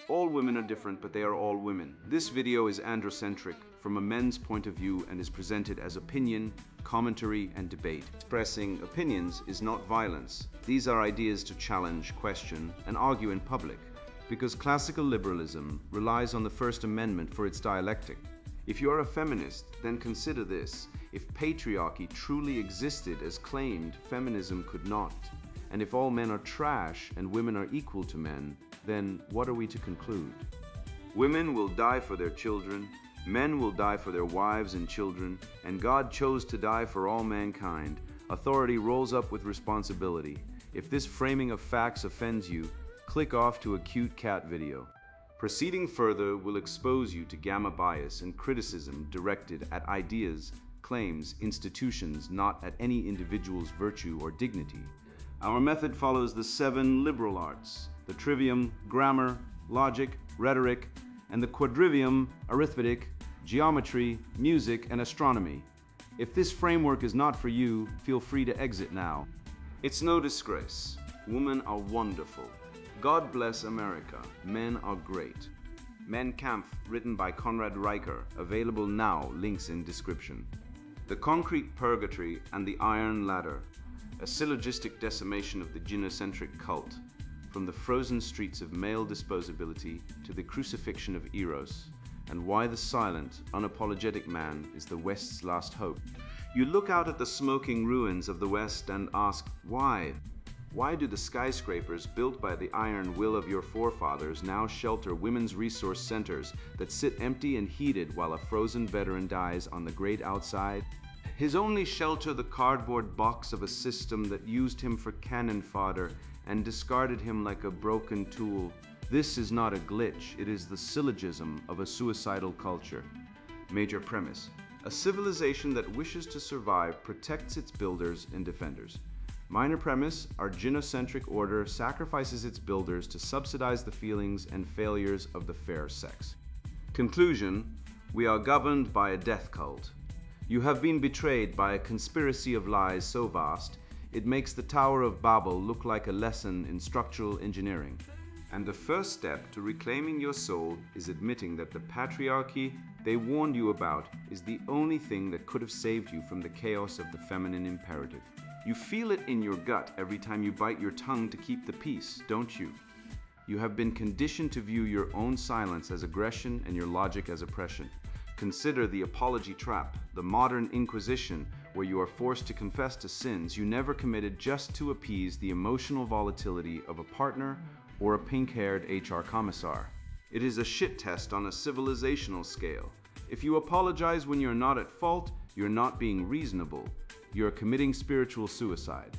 All women are different, but they are all women. This video is androcentric from a men's point of view and is presented as opinion, commentary, and debate. Expressing opinions is not violence. These are ideas to challenge, question, and argue in public, because classical liberalism relies on the First Amendment for its dialectic. If you are a feminist, then consider this. If patriarchy truly existed as claimed, feminism could not. And if all men are trash and women are equal to men, then what are we to conclude? Women will die for their children, men will die for their wives and children, and God chose to die for all mankind. Authority rolls up with responsibility. If this framing of facts offends you, click off to a cute cat video. Proceeding further will expose you to gamma bias and criticism directed at ideas, claims, institutions, not at any individual's virtue or dignity. Our method follows the 7 liberal arts: the trivium, grammar, logic, rhetoric, and the quadrivium, arithmetic, geometry, music, and astronomy. If this framework is not for you, feel free to exit now. It's no disgrace. Women are wonderful. God bless America. Men are great. Kampf, written by Conrad Riker, available now, links in description. The Concrete Purgatory and the Iron Ladder, a syllogistic decimation of the gynocentric cult, from the frozen streets of male disposability to the crucifixion of Eros, and why the silent, unapologetic man is the West's last hope. You look out at the smoking ruins of the West and ask, why? Why do the skyscrapers built by the iron will of your forefathers now shelter women's resource centers that sit empty and heated while a frozen veteran dies on the great outside? His only shelter the cardboard box of a system that used him for cannon fodder and discarded him like a broken tool. This is not a glitch, it is the syllogism of a suicidal culture. Major premise: a civilization that wishes to survive protects its builders and defenders. Minor premise: our gynocentric order sacrifices its builders to subsidize the feelings and failures of the fair sex. Conclusion: we are governed by a death cult. You have been betrayed by a conspiracy of lies so vast, it makes the Tower of Babel look like a lesson in structural engineering. And the first step to reclaiming your soul is admitting that the patriarchy they warned you about is the only thing that could have saved you from the chaos of the feminine imperative. You feel it in your gut every time you bite your tongue to keep the peace, don't you? You have been conditioned to view your own silence as aggression and your logic as oppression. Consider the apology trap, the modern Inquisition, where you are forced to confess to sins you never committed just to appease the emotional volatility of a partner or a pink-haired HR commissar. It is a shit test on a civilizational scale. If you apologize when you're not at fault, you're not being reasonable. You're committing spiritual suicide.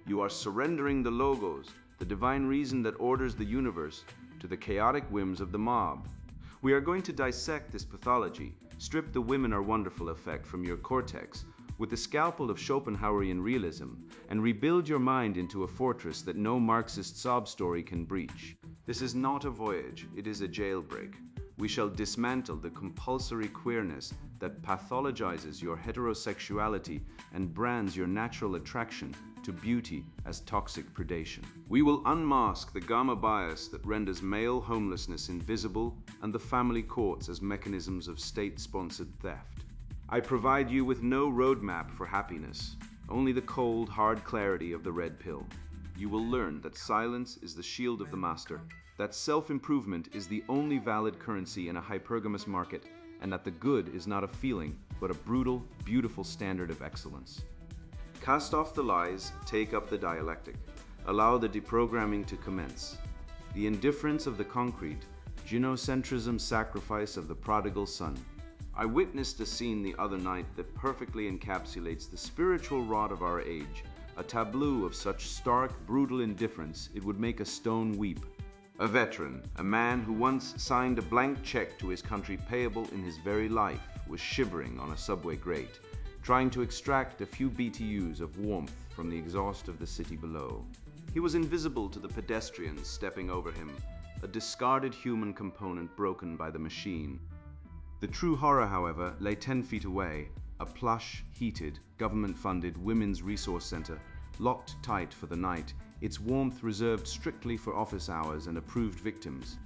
You are surrendering the logos, the divine reason that orders the universe, to the chaotic whims of the mob. We are going to dissect this pathology, strip the women are wonderful effect from your cortex with the scalpel of Schopenhauerian realism, and rebuild your mind into a fortress that no Marxist sob story can breach. This is not a voyage, it is a jailbreak. We shall dismantle the compulsory queerness that pathologizes your heterosexuality and brands your natural attraction to beauty as toxic predation. We will unmask the gamma bias that renders male homelessness invisible and the family courts as mechanisms of state-sponsored theft. I provide you with no roadmap for happiness, only the cold, hard clarity of the red pill. You will learn that silence is the shield of the master, that self-improvement is the only valid currency in a hypergamous market, and that the good is not a feeling, but a brutal, beautiful standard of excellence. Cast off the lies, take up the dialectic. Allow the deprogramming to commence. The indifference of the concrete, gynocentrism's sacrifice of the prodigal son. I witnessed a scene the other night that perfectly encapsulates the spiritual rot of our age, a tableau of such stark, brutal indifference it would make a stone weep. A veteran, a man who once signed a blank check to his country payable in his very life, was shivering on a subway grate, trying to extract a few BTUs of warmth from the exhaust of the city below. He was invisible to the pedestrians stepping over him, a discarded human component broken by the machine. The true horror, however, lay 10 feet away, a plush, heated, government-funded women's resource center, locked tight for the night, its warmth reserved strictly for office hours and approved victims.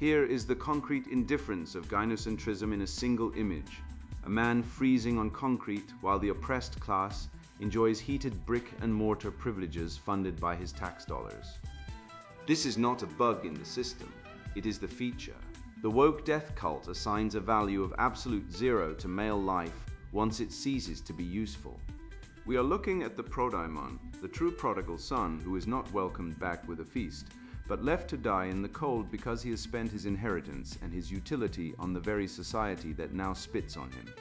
Here is the concrete indifference of gynocentrism in a single image. A man freezing on concrete while the oppressed class enjoys heated brick and mortar privileges funded by his tax dollars. This is not a bug in the system, it is the feature. The woke death cult assigns a value of absolute zero to male life once it ceases to be useful. We are looking at the prodaimon, the true prodigal son who is not welcomed back with a feast, but left to die in the cold because he has spent his inheritance and his utility on the very society that now spits on him.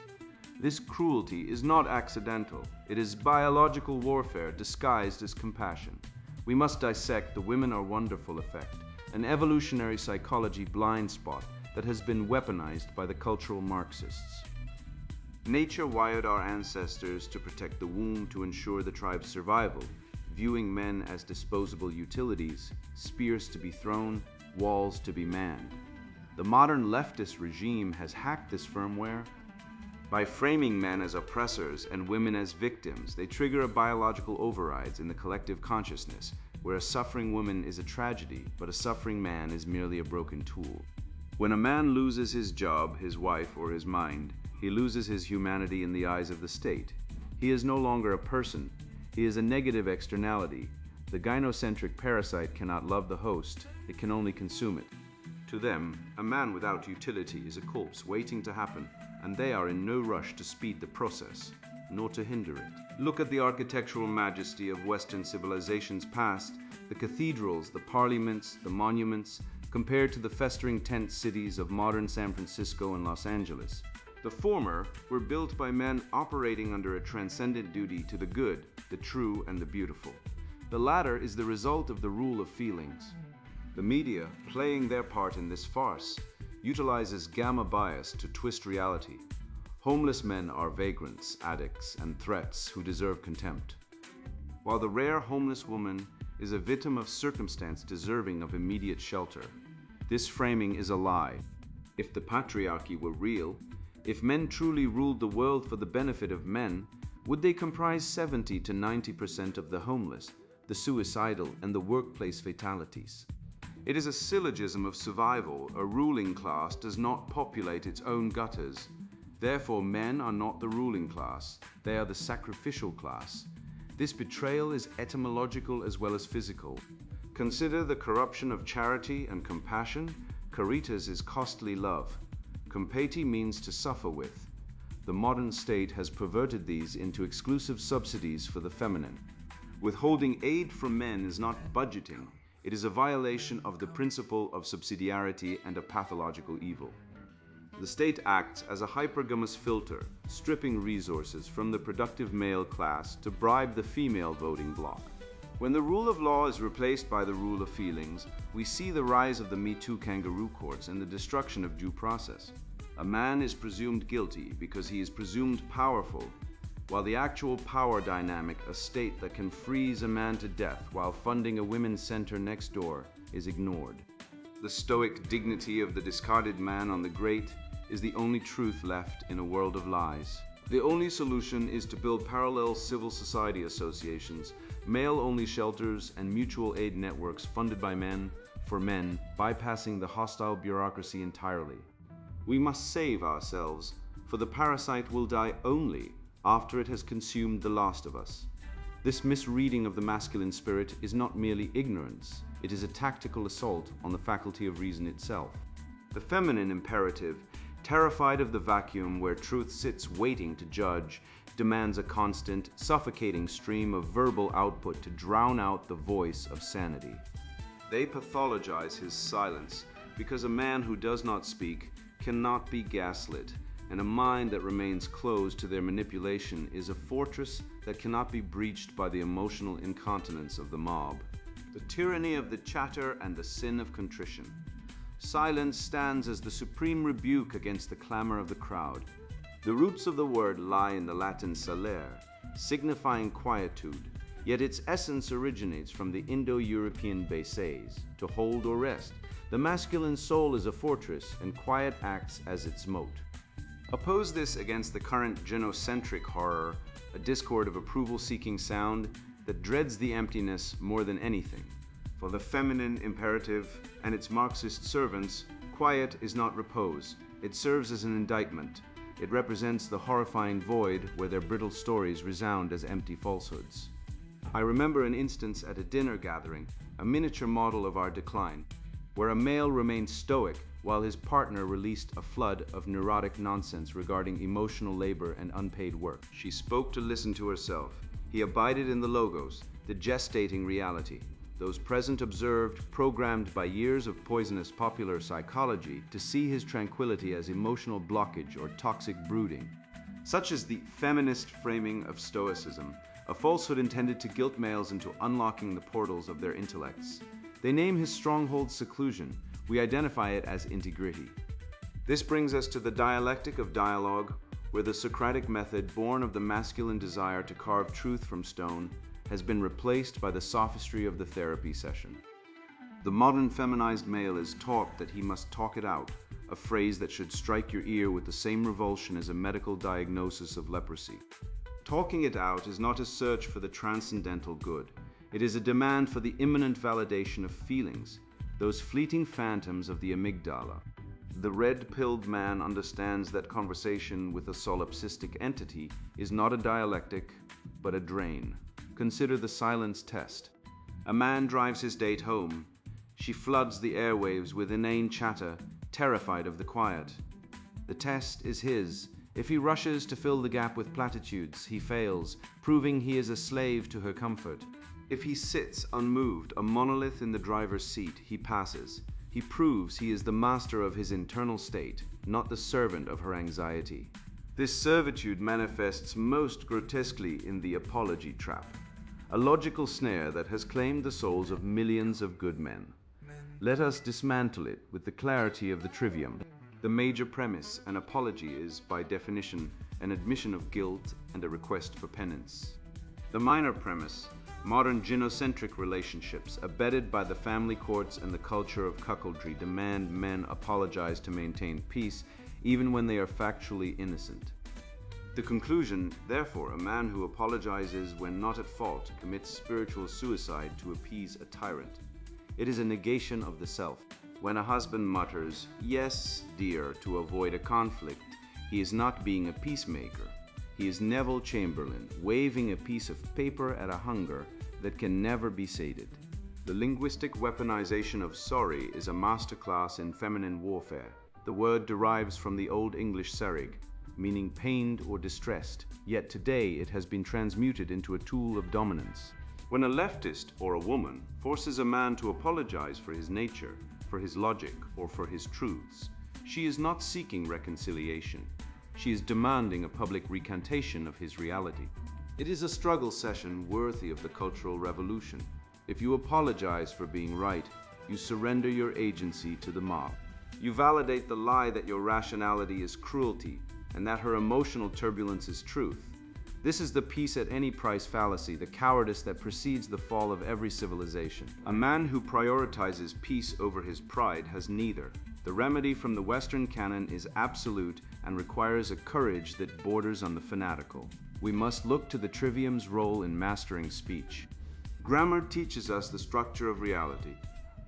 This cruelty is not accidental. It is biological warfare disguised as compassion. We must dissect the women are wonderful effect, an evolutionary psychology blind spot that has been weaponized by the cultural Marxists. Nature wired our ancestors to protect the womb to ensure the tribe's survival, viewing men as disposable utilities, spears to be thrown, walls to be manned. The modern leftist regime has hacked this firmware. By framing men as oppressors and women as victims, they trigger a biological overrides in the collective consciousness, where a suffering woman is a tragedy, but a suffering man is merely a broken tool. When a man loses his job, his wife, or his mind, he loses his humanity in the eyes of the state. He is no longer a person. He is a negative externality. The gynocentric parasite cannot love the host, it can only consume it. To them, a man without utility is a corpse waiting to happen, and they are in no rush to speed the process, nor to hinder it. Look at the architectural majesty of Western civilizations past, the cathedrals, the parliaments, the monuments, compared to the festering tent cities of modern San Francisco and Los Angeles. The former were built by men operating under a transcendent duty to the good, the true, and the beautiful. The latter is the result of the rule of feelings. The media, playing their part in this farce, utilizes gamma bias to twist reality. Homeless men are vagrants, addicts, and threats who deserve contempt, while the rare homeless woman is a victim of circumstance deserving of immediate shelter. This framing is a lie. If the patriarchy were real, if men truly ruled the world for the benefit of men, would they comprise 70 to 90% of the homeless, the suicidal, and the workplace fatalities? It is a syllogism of survival. A ruling class does not populate its own gutters. Therefore, men are not the ruling class. They are the sacrificial class. This betrayal is etymological as well as physical. Consider the corruption of charity and compassion. Caritas is costly love. Compati means to suffer with. The modern state has perverted these into exclusive subsidies for the feminine. Withholding aid from men is not budgeting. It is a violation of the principle of subsidiarity and a pathological evil. The state acts as a hypergamous filter, stripping resources from the productive male class to bribe the female voting bloc. When the rule of law is replaced by the rule of feelings, we see the rise of the Me Too kangaroo courts and the destruction of due process. A man is presumed guilty because he is presumed powerful, while the actual power dynamic, a state that can freeze a man to death while funding a women's center next door, is ignored. The stoic dignity of the discarded man on the grate is the only truth left in a world of lies. The only solution is to build parallel civil society associations, male-only shelters, and mutual aid networks funded by men, for men, bypassing the hostile bureaucracy entirely. We must save ourselves, for the parasite will die only after it has consumed the last of us. This misreading of the masculine spirit is not merely ignorance, it is a tactical assault on the faculty of reason itself. The feminine imperative, terrified of the vacuum where truth sits waiting to judge, demands a constant, suffocating stream of verbal output to drown out the voice of sanity. They pathologize his silence because a man who does not speak cannot be gaslit, and a mind that remains closed to their manipulation is a fortress that cannot be breached by the emotional incontinence of the mob. The tyranny of the chatter and the sin of contrition. Silence stands as the supreme rebuke against the clamor of the crowd. The roots of the word lie in the Latin salere, signifying quietude, yet its essence originates from the Indo-European bases, to hold or rest. The masculine soul is a fortress, and quiet acts as its moat. Oppose this against the current genocentric horror, a discord of approval-seeking sound that dreads the emptiness more than anything. For the feminine imperative and its Marxist servants, quiet is not repose. It serves as an indictment. It represents the horrifying void where their brittle stories resound as empty falsehoods. I remember an instance at a dinner gathering, a miniature model of our decline, where a male remained stoic while his partner released a flood of neurotic nonsense regarding emotional labor and unpaid work. She spoke to listen to herself. He abided in the logos, the gestating reality. Those present observed, programmed by years of poisonous popular psychology to see his tranquility as emotional blockage or toxic brooding. Such is the feminist framing of Stoicism, a falsehood intended to guilt males into unlocking the portals of their intellects. They name his stronghold seclusion. We identify it as integrity. This brings us to the dialectic of dialogue, where the Socratic method, born of the masculine desire to carve truth from stone, has been replaced by the sophistry of the therapy session. The modern feminized male is taught that he must talk it out, a phrase that should strike your ear with the same revulsion as a medical diagnosis of leprosy. Talking it out is not a search for the transcendental good. It is a demand for the imminent validation of feelings, those fleeting phantoms of the amygdala. The red-pilled man understands that conversation with a solipsistic entity is not a dialectic, but a drain. Consider the silence test. A man drives his date home. She floods the airwaves with inane chatter, terrified of the quiet. The test is his. If he rushes to fill the gap with platitudes, he fails, proving he is a slave to her comfort. If he sits unmoved, a monolith in the driver's seat, he passes. He proves he is the master of his internal state, not the servant of her anxiety. This servitude manifests most grotesquely in the apology trap, a logical snare that has claimed the souls of millions of good men. Let us dismantle it with the clarity of the trivium. The major premise, an apology, is, by definition, an admission of guilt and a request for penance. The minor premise, modern gynocentric relationships, abetted by the family courts and the culture of cuckoldry, demand men apologize to maintain peace, even when they are factually innocent. The conclusion, therefore, a man who apologizes when not at fault commits spiritual suicide to appease a tyrant. It is a negation of the self. When a husband mutters, "Yes, dear," to avoid a conflict, he is not being a peacemaker. He is Neville Chamberlain, waving a piece of paper at a hunger that can never be sated. The linguistic weaponization of sorry is a masterclass in feminine warfare. The word derives from the Old English serig, meaning pained or distressed, yet today it has been transmuted into a tool of dominance. When a leftist, or a woman, forces a man to apologize for his nature, for his logic, or for his truths, she is not seeking reconciliation. She is demanding a public recantation of his reality. It is a struggle session worthy of the Cultural Revolution. If you apologize for being right, you surrender your agency to the mob. You validate the lie that your rationality is cruelty, and that her emotional turbulence is truth. This is the peace at any price fallacy, the cowardice that precedes the fall of every civilization. A man who prioritizes peace over his pride has neither. The remedy from the Western canon is absolute and requires a courage that borders on the fanatical. We must look to the trivium's role in mastering speech. Grammar teaches us the structure of reality.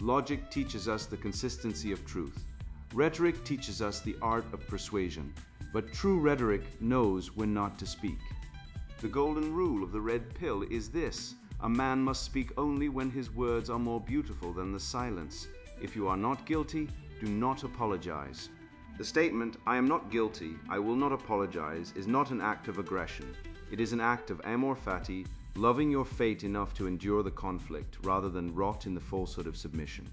Logic teaches us the consistency of truth. Rhetoric teaches us the art of persuasion. But true rhetoric knows when not to speak. The golden rule of the red pill is this: a man must speak only when his words are more beautiful than the silence. If you are not guilty, do not apologize. The statement, "I am not guilty, I will not apologize," is not an act of aggression. It is an act of amor fati, loving your fate enough to endure the conflict rather than rot in the falsehood of submission.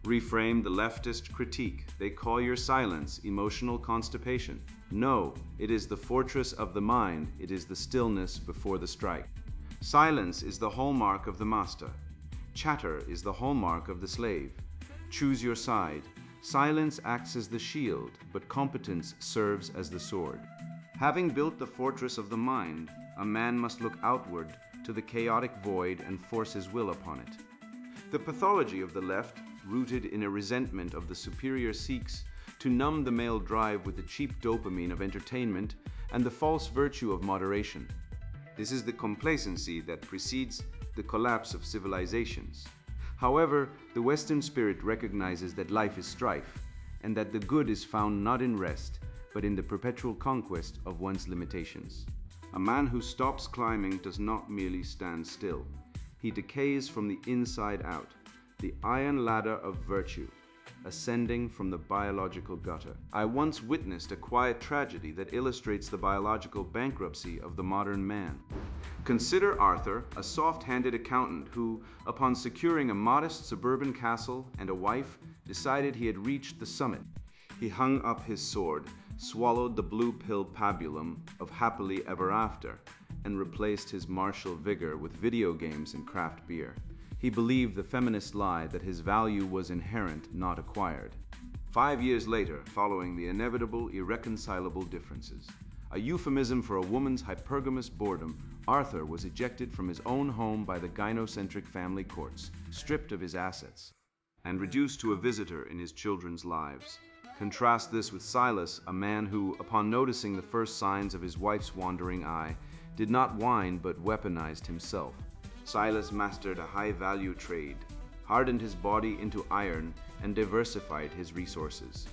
Reframe the leftist critique. They call your silence emotional constipation. No, it is the fortress of the mind. It is the stillness before the strike. Silence is the hallmark of the master. Chatter is the hallmark of the slave. Choose your side. Silence acts as the shield, but competence serves as the sword. Having built the fortress of the mind, a man must look outward to the chaotic void and force his will upon it. The pathology of the left, rooted in a resentment of the superior, seeks to numb the male drive with the cheap dopamine of entertainment and the false virtue of moderation. This is the complacency that precedes the collapse of civilizations. However, the Western spirit recognizes that life is strife, and that the good is found not in rest, but in the perpetual conquest of one's limitations. A man who stops climbing does not merely stand still. He decays from the inside out, the iron ladder of virtue, ascending from the biological gutter. I once witnessed a quiet tragedy that illustrates the biological bankruptcy of the modern man. Consider Arthur, a soft-handed accountant who, upon securing a modest suburban castle and a wife, decided he had reached the summit. He hung up his sword, swallowed the blue pill pabulum of happily ever after, and replaced his martial vigor with video games and craft beer. He believed the feminist lie that his value was inherent, not acquired. 5 years later, following the inevitable, irreconcilable differences, a euphemism for a woman's hypergamous boredom, Arthur was ejected from his own home by the gynocentric family courts, stripped of his assets, and reduced to a visitor in his children's lives. Contrast this with Silas, a man who, upon noticing the first signs of his wife's wandering eye, did not whine but weaponized himself. Silas mastered a high-value trade, hardened his body into iron, and diversified his resources.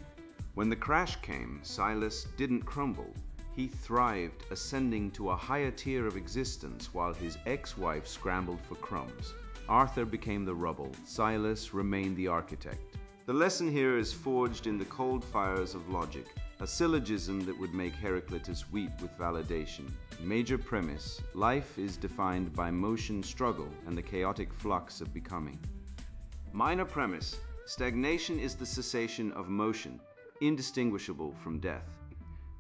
When the crash came, Silas didn't crumble. He thrived, ascending to a higher tier of existence while his ex-wife scrambled for crumbs. Arthur became the rubble. Silas remained the architect. The lesson here is forged in the cold fires of logic, a syllogism that would make Heraclitus weep with validation. Major premise: life is defined by motion, struggle, and the chaotic flux of becoming. Minor premise: stagnation is the cessation of motion, indistinguishable from death.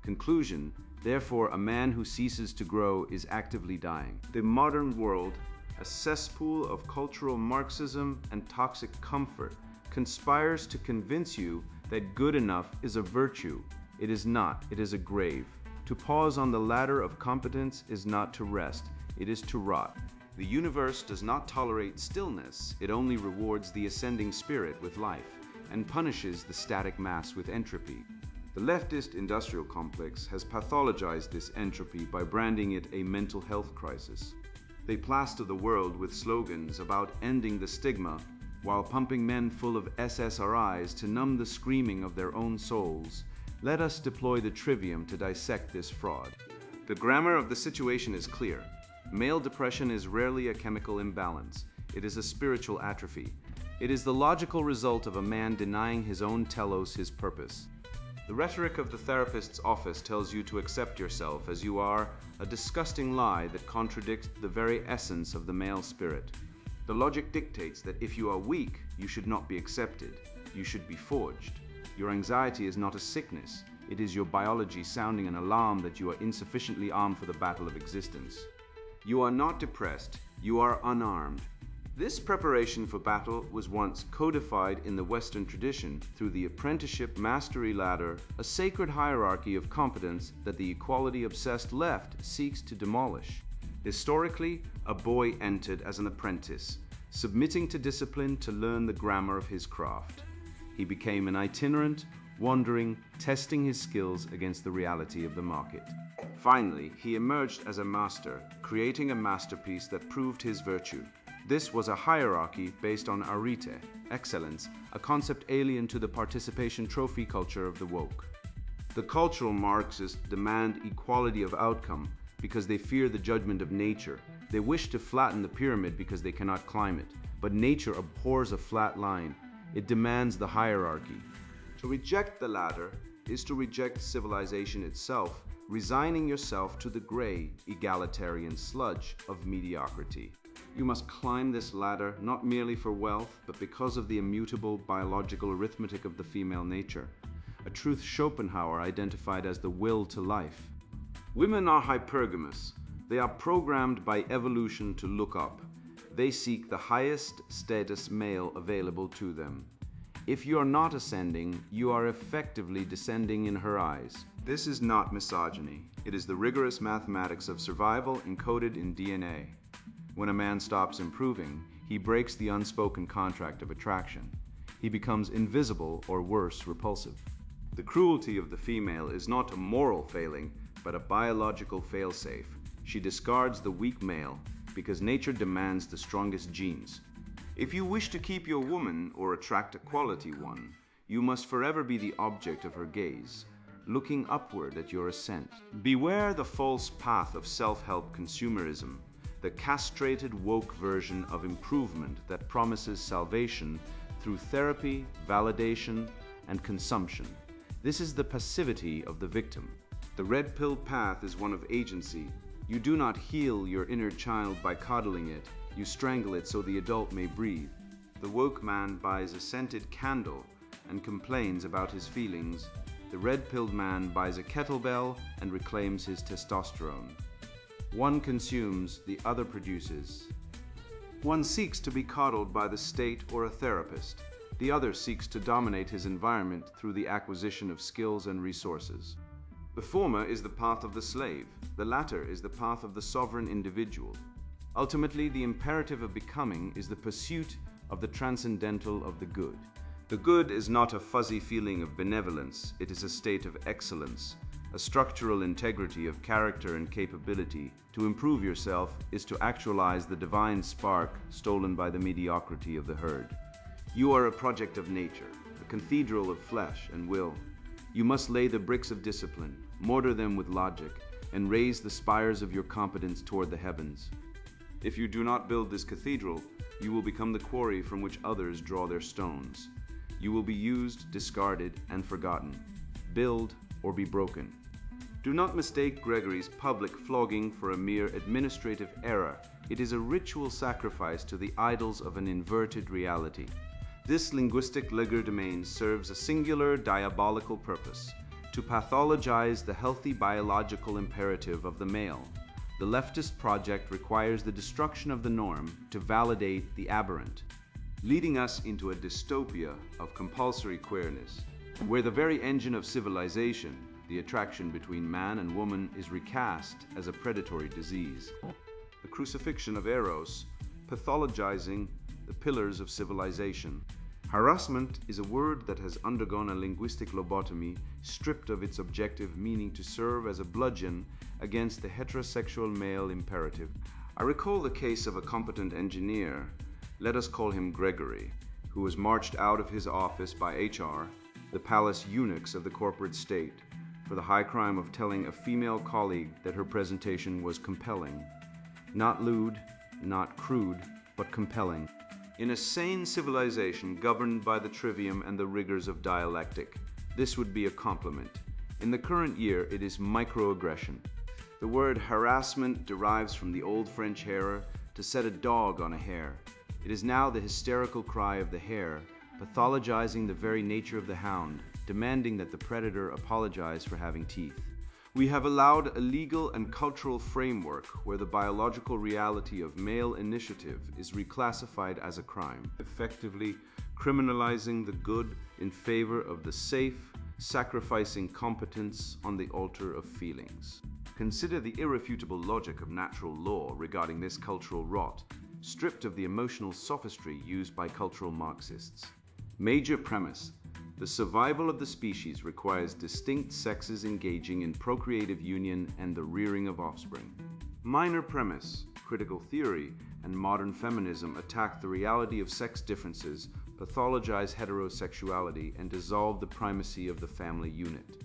Conclusion: therefore, a man who ceases to grow is actively dying. The modern world, a cesspool of cultural Marxism and toxic comfort, conspires to convince you that good enough is a virtue. It is not, it is a grave. To pause on the ladder of competence is not to rest, it is to rot. The universe does not tolerate stillness, it only rewards the ascending spirit with life, and punishes the static mass with entropy. The leftist industrial complex has pathologized this entropy by branding it a mental health crisis. They plaster the world with slogans about ending the stigma, while pumping men full of SSRIs to numb the screaming of their own souls. Let us deploy the trivium to dissect this fraud. The grammar of the situation is clear. Male depression is rarely a chemical imbalance. It is a spiritual atrophy. It is the logical result of a man denying his own telos, his purpose. The rhetoric of the therapist's office tells you to accept yourself as you are, a disgusting lie that contradicts the very essence of the male spirit. The logic dictates that if you are weak, you should not be accepted. You should be forged. Your anxiety is not a sickness. It is your biology sounding an alarm that you are insufficiently armed for the battle of existence. You are not depressed. You are unarmed. This preparation for battle was once codified in the Western tradition through the apprenticeship mastery ladder, a sacred hierarchy of competence that the equality-obsessed left seeks to demolish. Historically, a boy entered as an apprentice, submitting to discipline to learn the grammar of his craft. He became an itinerant, wandering, testing his skills against the reality of the market. Finally, he emerged as a master, creating a masterpiece that proved his virtue. This was a hierarchy based on arete, excellence, a concept alien to the participation trophy culture of the woke. The cultural Marxists demand equality of outcome because they fear the judgment of nature. They wish to flatten the pyramid because they cannot climb it. But nature abhors a flat line. It demands the hierarchy. To reject the ladder is to reject civilization itself, resigning yourself to the gray, egalitarian sludge of mediocrity. You must climb this ladder not merely for wealth, but because of the immutable biological arithmetic of the female nature, a truth Schopenhauer identified as the will to life. Women are hypergamous. They are programmed by evolution to look up. They seek the highest status male available to them. If you are not ascending, you are effectively descending in her eyes. This is not misogyny. It is the rigorous mathematics of survival encoded in DNA. When a man stops improving, he breaks the unspoken contract of attraction. He becomes invisible or worse, repulsive. The cruelty of the female is not a moral failing, but a biological failsafe. She discards the weak male because nature demands the strongest genes. If you wish to keep your woman or attract a quality one, you must forever be the object of her gaze, looking upward at your ascent. Beware the false path of self-help consumerism, the castrated woke version of improvement that promises salvation through therapy, validation, and consumption. This is the passivity of the victim. The red pill path is one of agency. You do not heal your inner child by coddling it, you strangle it so the adult may breathe. The woke man buys a scented candle and complains about his feelings. The red-pilled man buys a kettlebell and reclaims his testosterone. One consumes, the other produces. One seeks to be coddled by the state or a therapist. The other seeks to dominate his environment through the acquisition of skills and resources. The former is the path of the slave. The latter is the path of the sovereign individual. Ultimately, the imperative of becoming is the pursuit of the transcendental of the good. The good is not a fuzzy feeling of benevolence, it is a state of excellence, a structural integrity of character and capability. To improve yourself is to actualize the divine spark stolen by the mediocrity of the herd. You are a project of nature, a cathedral of flesh and will. You must lay the bricks of discipline, mortar them with logic, and raise the spires of your competence toward the heavens. If you do not build this cathedral, you will become the quarry from which others draw their stones. You will be used, discarded, and forgotten. Build or be broken. Do not mistake Gregory's public flogging for a mere administrative error. It is a ritual sacrifice to the idols of an inverted reality. This linguistic legerdemain serves a singular diabolical purpose: to pathologize the healthy biological imperative of the male. The leftist project requires the destruction of the norm to validate the aberrant, leading us into a dystopia of compulsory queerness, where the very engine of civilization, the attraction between man and woman, is recast as a predatory disease. The crucifixion of Eros, pathologizing the pillars of civilization. Harassment is a word that has undergone a linguistic lobotomy, stripped of its objective meaning to serve as a bludgeon against the heterosexual male imperative. I recall the case of a competent engineer, let us call him Gregory, who was marched out of his office by HR, the palace eunuchs of the corporate state, for the high crime of telling a female colleague that her presentation was compelling. Not lewd, not crude, but compelling. In a sane civilization governed by the trivium and the rigors of dialectic, this would be a compliment. In the current year, it is microaggression. The word harassment derives from the old French harer, to set a dog on a hare. It is now the hysterical cry of the hare, pathologizing the very nature of the hound, demanding that the predator apologize for having teeth. We have allowed a legal and cultural framework where the biological reality of male initiative is reclassified as a crime, effectively criminalizing the good in favor of the safe, sacrificing competence on the altar of feelings. Consider the irrefutable logic of natural law regarding this cultural rot, stripped of the emotional sophistry used by cultural Marxists. Major premise: the survival of the species requires distinct sexes engaging in procreative union and the rearing of offspring. Minor premise: critical theory and modern feminism attack the reality of sex differences, pathologize heterosexuality, and dissolve the primacy of the family unit.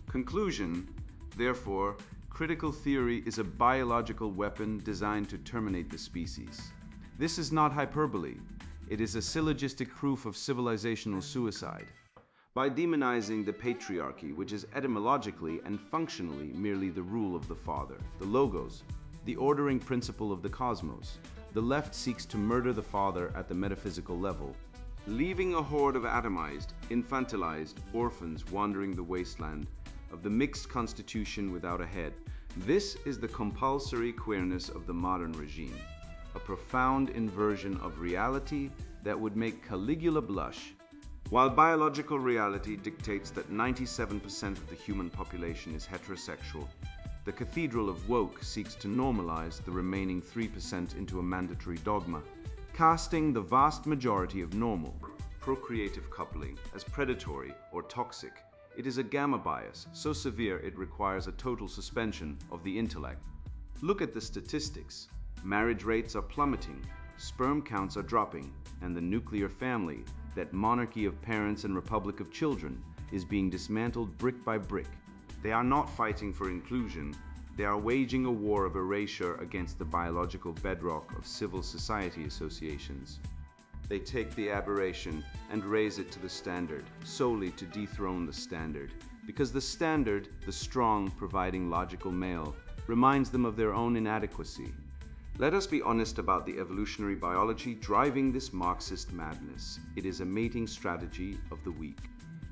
Conclusion: therefore, critical theory is a biological weapon designed to terminate the species. This is not hyperbole. It is a syllogistic proof of civilizational suicide. By demonizing the patriarchy, which is etymologically and functionally merely the rule of the father, the logos, the ordering principle of the cosmos, the left seeks to murder the father at the metaphysical level, leaving a horde of atomized, infantilized orphans wandering the wasteland of the mixed constitution without a head. This is the compulsory queerness of the modern regime, a profound inversion of reality that would make Caligula blush. While biological reality dictates that 97% of the human population is heterosexual, the cathedral of woke seeks to normalize the remaining 3% into a mandatory dogma, casting the vast majority of normal, procreative coupling as predatory or toxic. It is a gamma bias, so severe it requires a total suspension of the intellect. Look at the statistics. Marriage rates are plummeting. sperm counts are dropping, and the nuclear family, that monarchy of parents and republic of children, is being dismantled brick by brick. They are not fighting for inclusion, they are waging a war of erasure against the biological bedrock of civil society associations. They take the aberration and raise it to the standard, solely to dethrone the standard. Because the standard, the strong providing logical male, reminds them of their own inadequacy. Let us be honest about the evolutionary biology driving this Marxist madness. It is a mating strategy of the weak.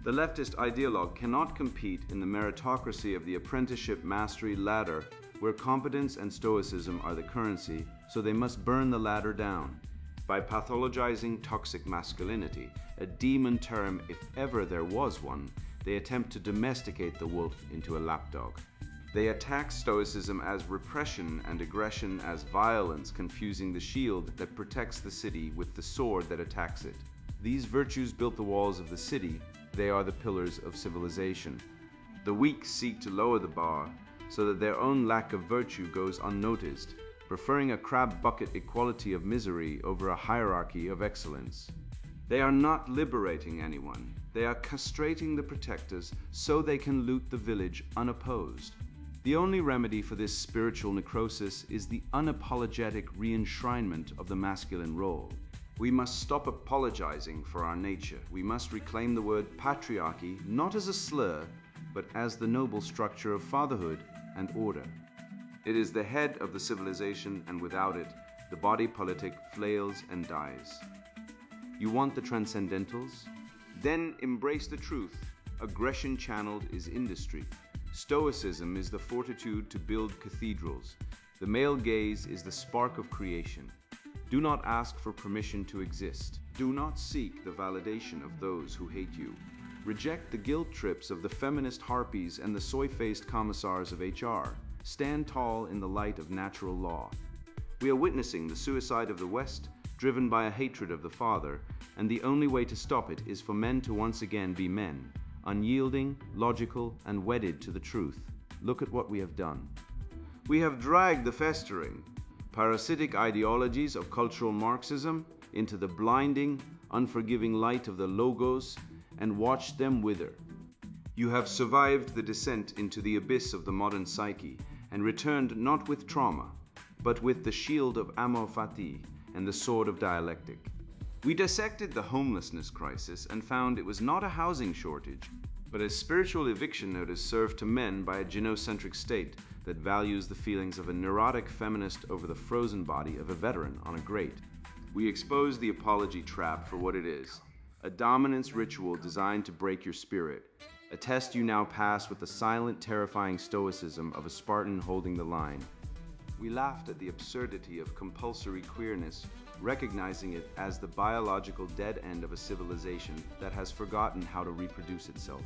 The leftist ideologue cannot compete in the meritocracy of the apprenticeship mastery ladder, where competence and stoicism are the currency, so they must burn the ladder down. By pathologizing toxic masculinity, a demon term if ever there was one, they attempt to domesticate the wolf into a lapdog. They attack stoicism as repression and aggression as violence, confusing the shield that protects the city with the sword that attacks it. These virtues built the walls of the city, they are the pillars of civilization. The weak seek to lower the bar so that their own lack of virtue goes unnoticed, preferring a crab bucket equality of misery over a hierarchy of excellence. They are not liberating anyone, they are castrating the protectors so they can loot the village unopposed. The only remedy for this spiritual necrosis is the unapologetic re-enshrinement of the masculine role. We must stop apologizing for our nature. We must reclaim the word patriarchy not as a slur, but as the noble structure of fatherhood and order. It is the head of the civilization, and without it, the body politic flails and dies. You want the transcendentals? Then embrace the truth. Aggression channeled is industry. Stoicism is the fortitude to build cathedrals. The male gaze is the spark of creation. Do not ask for permission to exist. Do not seek the validation of those who hate you. Reject the guilt trips of the feminist harpies and the soy-faced commissars of HR. Stand tall in the light of natural law. We are witnessing the suicide of the West, driven by a hatred of the father, and the only way to stop it is for men to once again be men, unyielding, logical, and wedded to the truth. Look at what we have done. We have dragged the festering, parasitic ideologies of cultural Marxism into the blinding, unforgiving light of the logos and watched them wither. You have survived the descent into the abyss of the modern psyche and returned not with trauma, but with the shield of amor fati and the sword of dialectic. We dissected the homelessness crisis and found it was not a housing shortage, but a spiritual eviction notice served to men by a genocentric state that values the feelings of a neurotic feminist over the frozen body of a veteran on a grate. We exposed the apology trap for what it is, a dominance ritual designed to break your spirit, a test you now pass with the silent, terrifying stoicism of a Spartan holding the line. We laughed at the absurdity of compulsory queerness, recognizing it as the biological dead end of a civilization that has forgotten how to reproduce itself.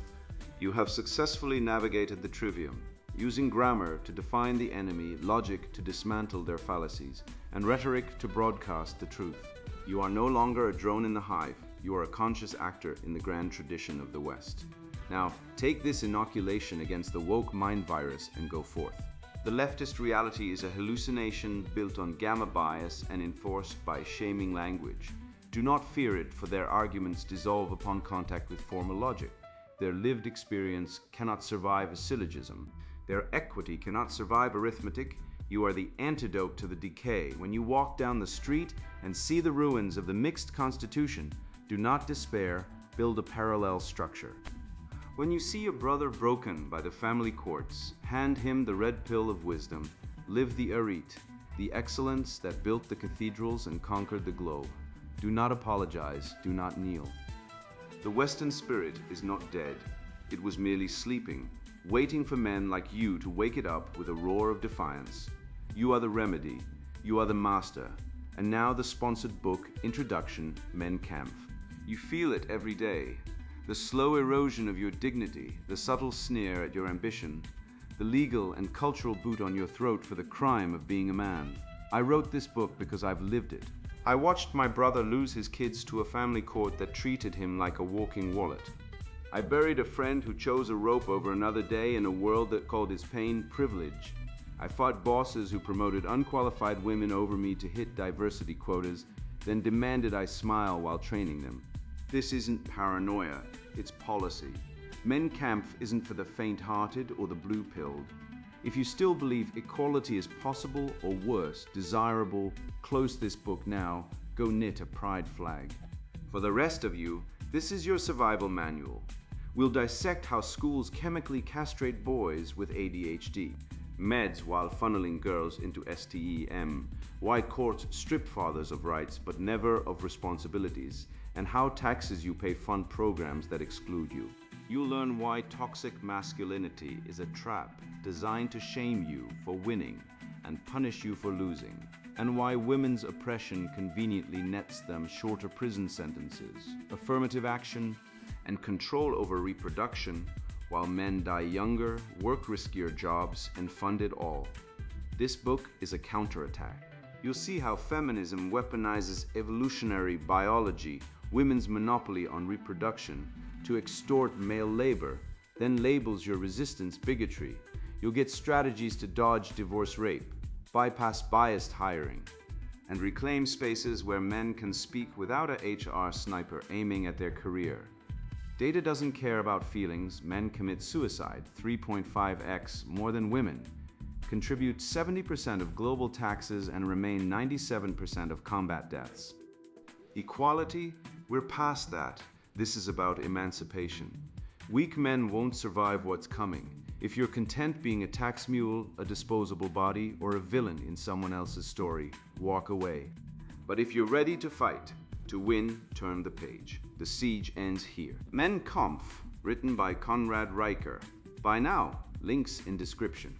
You have successfully navigated the trivium, using grammar to define the enemy, logic to dismantle their fallacies, and rhetoric to broadcast the truth. You are no longer a drone in the hive, you are a conscious actor in the grand tradition of the West. Now, take this inoculation against the woke mind virus and go forth. The leftist reality is a hallucination built on gamma bias and enforced by shaming language. Do not fear it, for their arguments dissolve upon contact with formal logic. Their lived experience cannot survive a syllogism. Their equity cannot survive arithmetic. You are the antidote to the decay. When you walk down the street and see the ruins of the mixed constitution, do not despair, build a parallel structure. When you see a brother broken by the family courts, hand him the red pill of wisdom, live the eroded, the excellence that built the cathedrals and conquered the globe. Do not apologize, do not kneel. The Western spirit is not dead, it was merely sleeping, waiting for men like you to wake it up with a roar of defiance. You are the remedy, you are the master, and now the sponsored book, Introduction, Men Kampf. You feel it every day. The slow erosion of your dignity, the subtle sneer at your ambition, the legal and cultural boot on your throat for the crime of being a man. I wrote this book because I've lived it. I watched my brother lose his kids to a family court that treated him like a walking wallet. I buried a friend who chose a rope over another day in a world that called his pain privilege. I fought bosses who promoted unqualified women over me to hit diversity quotas, then demanded I smile while training them. This isn't paranoia, it's policy. Kampf isn't for the faint-hearted or the blue-pilled. If you still believe equality is possible, or worse, desirable, close this book now, go knit a pride flag. For the rest of you, this is your survival manual. We'll dissect how schools chemically castrate boys with ADHD, meds while funneling girls into STEM, why courts strip fathers of rights but never of responsibilities, and how taxes you pay fund programs that exclude you. You'll learn why toxic masculinity is a trap designed to shame you for winning and punish you for losing, and why women's oppression conveniently nets them shorter prison sentences, affirmative action, and control over reproduction, while men die younger, work riskier jobs, and fund it all. This book is a counterattack. You'll see how feminism weaponizes evolutionary biology, women's monopoly on reproduction, to extort male labor, then labels your resistance bigotry. You'll get strategies to dodge divorce rape, bypass biased hiring, and reclaim spaces where men can speak without a HR sniper aiming at their career. Data doesn't care about feelings. Men commit suicide 3.5x more than women, contribute 70% of global taxes, and remain 97% of combat deaths. Equality? We're past that. This is about emancipation. Weak men won't survive what's coming. If you're content being a tax mule, a disposable body, or a villain in someone else's story, walk away. But if you're ready to fight, to win, turn the page. The siege ends here. Kampf, written by Konrad Riker. Buy now. Links in description.